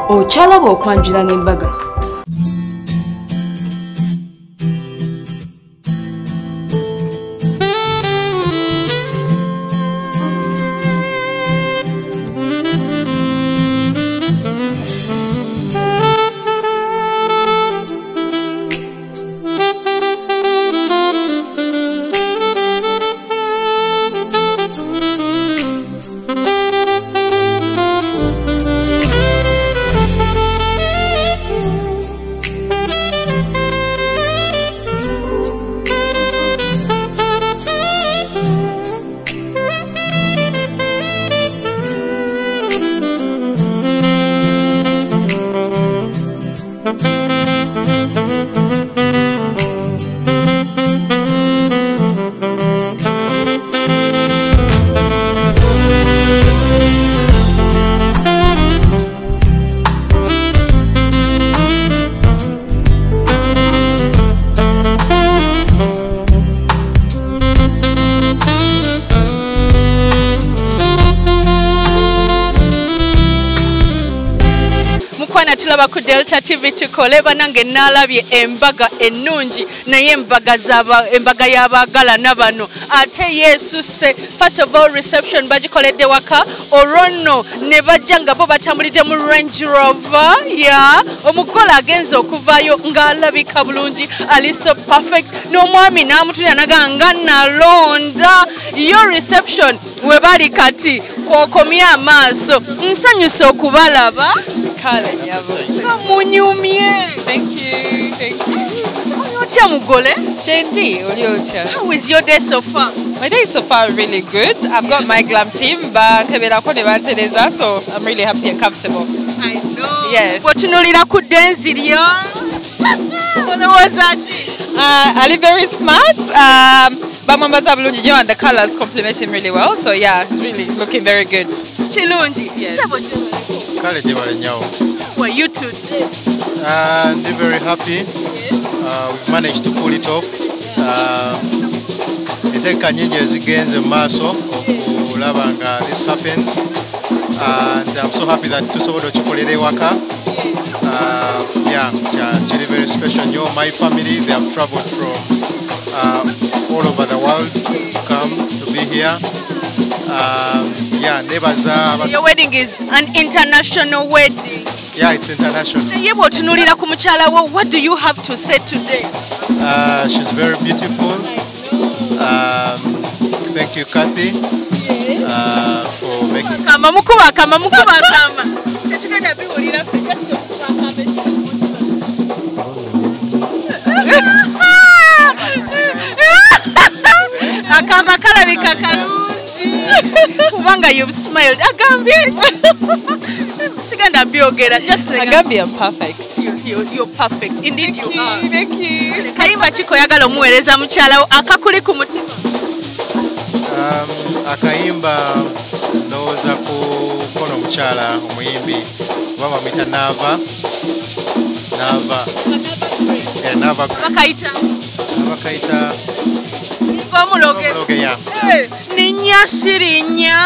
Okyalaba okwanjula n'embaga. Tulaba ku Delta TV tukole banange nalabye embaga ennungi naye embaga y'abaagala nabano ate yeesuse. First of all reception bagikoledde waka olwono ne bajja nga bo batambulidde mu Range Rover omugole agenza okuvaayo ng'alabika bulungi ali so perfect n'omwami n'amutulira naganga nalonda yo reception we bali kati kwokomya amaaso nsanyuse okubalaba. Munyumye. Thank you. How is your day so far? My day is so far really good. I've got my glam team, so I'm really happy and comfortable. I know. Yes. I live very smart. But and the colors complement him really well. So yeah, it's really looking very good. Chilungi. Yes. How are you today? I'm very happy. Yes. We've managed to pull it off. This happens. And I'm so happy that it's very special. You know, my family, they have traveled from all over the world to come to be here. Neighbors are... Your wedding is an international wedding. Yeah, it's international. What do you have to say today? She's very beautiful. Thank you, Kathy, for making... Kubanga you've smiled. I'm perfect. You're perfect. Indeed you are. Thank you. Kayimba chiko yagala omuweereza mukyala akakuli ku mutima. Akayimba ndowooza ku kono mukyala omuyimbi baba mwita Nava. Bakayita Omuloge. Ninya sirinya.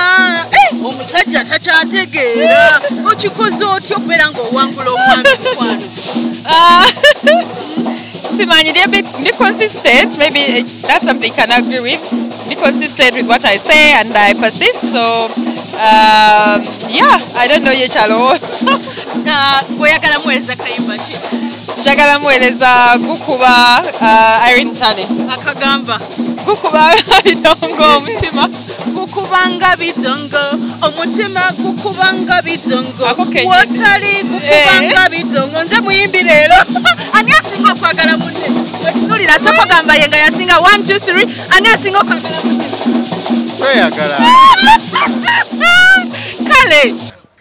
Omusajja takyategeera. Okikoze otyo okubeera ng'owangula omwami mukwano. Simanyi, be consistent. Maybe that's something I can agree with. Be consistent with what I say and I persist. So, yeah, I don't know ye chalo. Oyagala muweereza kayimba ki? Njagala muweereza gukuba Irene Tane. Akagamba. Gukuba bidongo omutima. Gukubanga bidongo omutima gukubanga bidongo. Wotali gukubanga bidongo. Nze muyimbi leero. Ani asinga okwagala munne? Wetunulira so kwagamba yenga yasinga 1 2 3. Ani asinga okwagala munne? Kweyagala.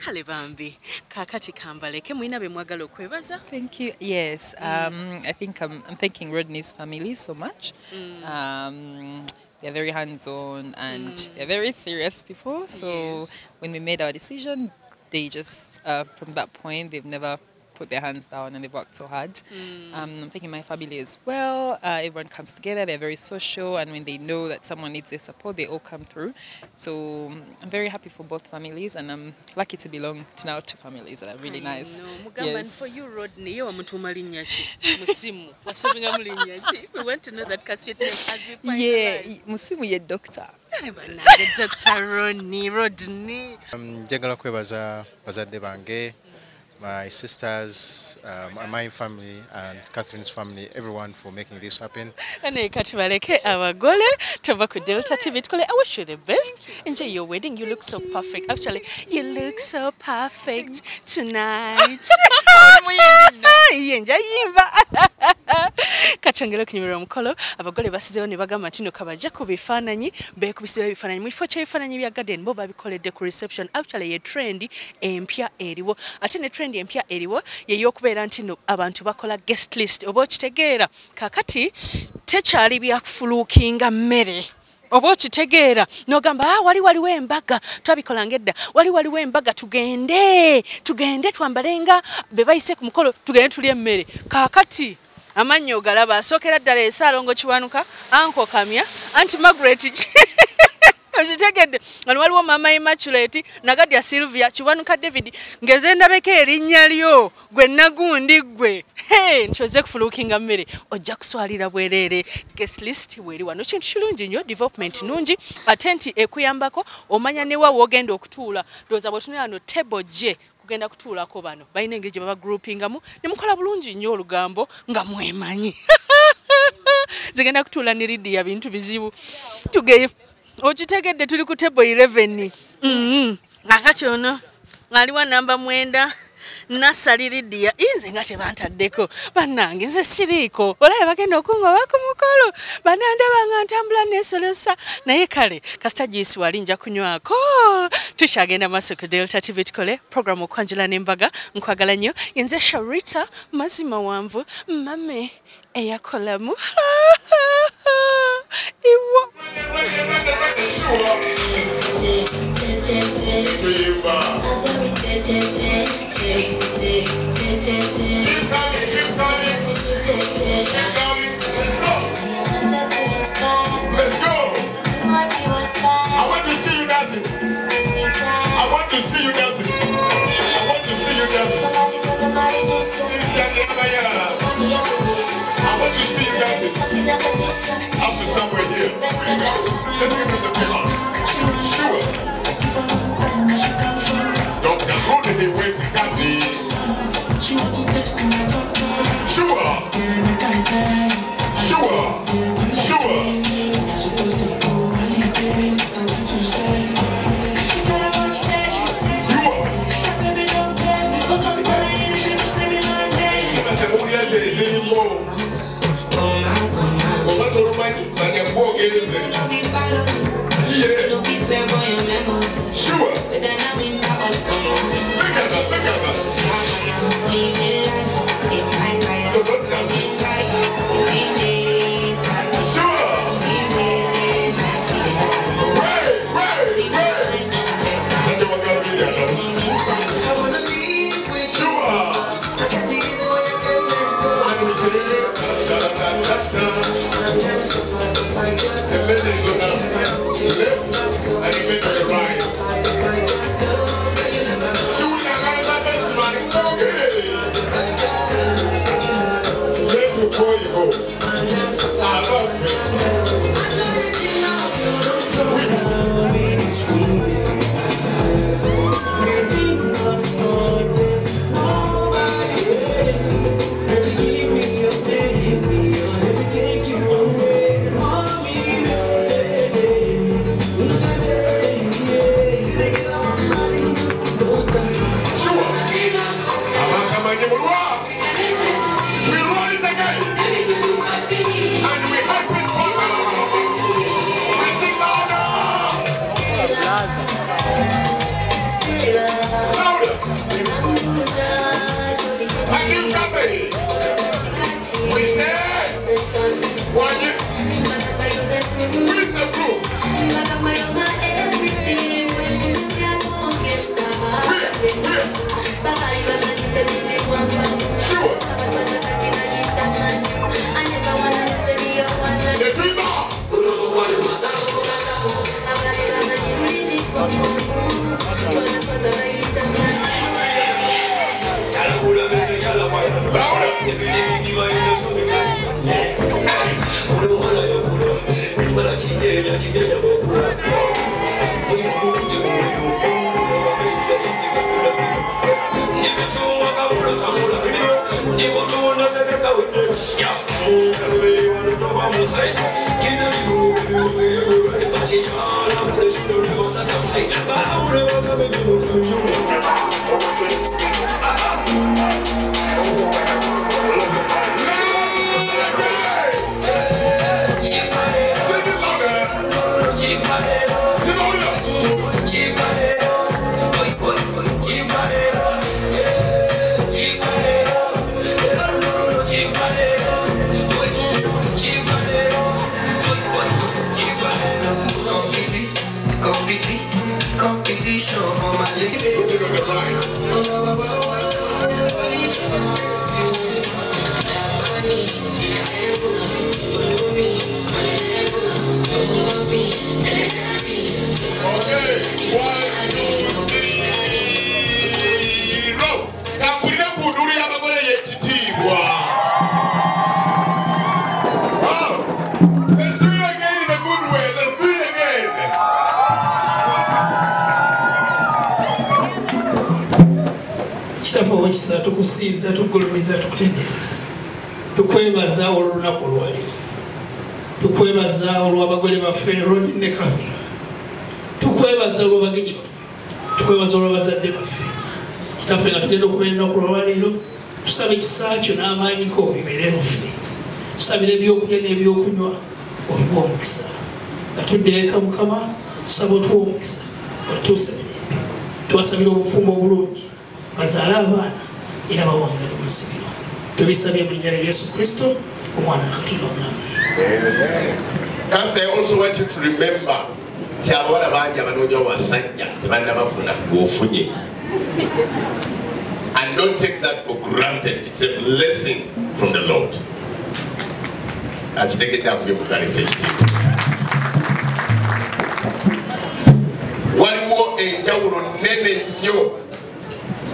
Kale bambi kakati kambaleke mwina be mwagala okwebaza. Thank you. Yes, I think I'm thanking Rodney's family so much. They're very hands-on and they're very serious people. So when we made our decision, they just from that point they've never put their hands down and they've worked so hard. I'm thinking my family as well. Everyone comes together. They're very social, and when they know that someone needs their support, they all come through. So I'm very happy for both families, and I'm lucky to belong to now two families that are really nice. Yes. For you, Rodney, you are Musimu. We want to know that cassette name as we find Musimu ye doctor. Dr. Rodney. Njagala kwebaza bazadde bange, my sisters, my family and Catherine's family, everyone for making this happen. Ane kati baleke abagole tova ku Delta TV tukole. I wish you the best. Enjoy your wedding. You look so perfect. Actually, you look so perfect tonight. Kachangelo kinyumira mukolo abagole basizeyo ne bagamba ntino kabaja ku bifananyi bekubiseyo bifananyi mu kifo ky'ebifananyi bya garden bo babikoledde ku reception. Actually ye trend empya eriwo ate ne trend empya eriwo ye yokubeera ntino abantu bakola guest list obo kitegeera kakati tekyali byakufulukinga mmere obo kitegeera nogamba waliwo embaga twabikola ngedda waliwo embaga tugende twambalenga bebayise ku mukolo tugende tuli emmere kakati amanyo galaba asokera ddala esaalongo kiwanuka anko kamya anti Margaret okitegedde nga waliwo mama Immaculate nagadya Sylvia kiwanuka David ngeze ndabeko erinnya lyo gwe nagundi gwe nchoze kufulukinga mmere ojja kuswalira bwerere guest list weri wano kintu kirungi nnyo development nungi atenti ekuyambako omanya ne wa wogenda okutuula doza bwotunira no table je kugenda kutuulako bano balina engeri gye baba groupingamu ne mukola bulungi nnyo olugambo nga mwemanyi zigenda kutuula ne Lydia bintu bizibu tugeyo okitegedde tuli ku table 11 akati ono aliwa namba 9 Nasali Lydia inze nga tebantaddeko bannange nze siriiko olaye bagenda okungoba ku mukolo banandaba nga ntambula nesolosa naye kale kasita juice wali nja kunywako tukyagenda maaso ku Delta TV tukole program okwanjula n'embaga nkwagala nnyo nze Sharita mazima wanvu mame eyakolamu iwo Let's go. I want to see you dancing. I want to see you dancing. I want to see you dancing. I want to see you dancing. After somewhere here. Let's give me the pillow. Sure. Don't get hold of the way to get me. Sure. Bye. tukusinza tukugulumiza tukutendereza tukwebaza olunaku lwaliro tukwebaza olw'abagole baffe Rodney ne Nakawunde tukwebaza olw'abagenyi baffe tukwebaza olw'abazadde baffe kitaffe nga tugenda okubeera ennaku lwaliro tusaba ekisa kyo n'amaanyi ko bibeere ffe tusabira ebyokulya n'ebyokunywa obiwa omukisa nga tudde eka Mukama tusaba otuwa omukisa otutuusa mirembe tuwasabira obufumbo obulungi bazaale abaana era bawangale mu nsi bino tubisabye mu linnya lya Yesu Kristo omwana wa Katonda omulamu. And I also want you to remember nti abawala bangi abanoonya wasajja tebannabafuna gwofunye. And don't take that for granted. It's a blessing from the Lord. Akitegedde akubye mukanisa ekitiibwa. Waliwo enjawulo nnene nnyo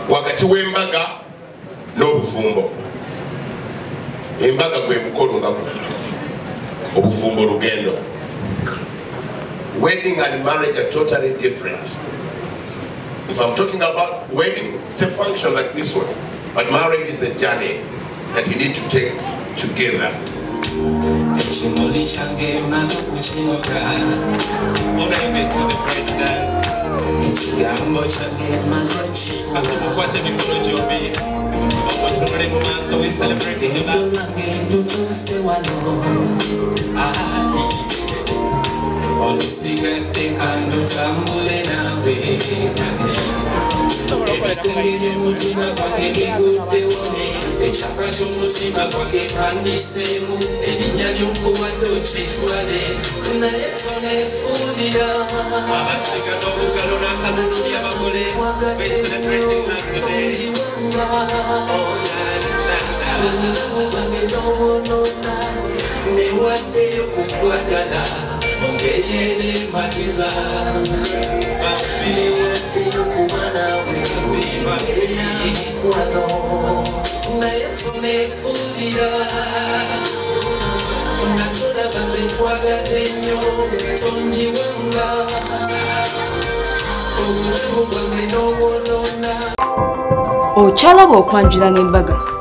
wakati w'embaga n'obufumbo. Embaga gwe mukolo nga obufumbo lugendo. Wedding and marriage are totally different. If I'm talking about wedding, it's a function like this one. But marriage is a journey that you need to take together. Okyalaba okwanjula n'embaga.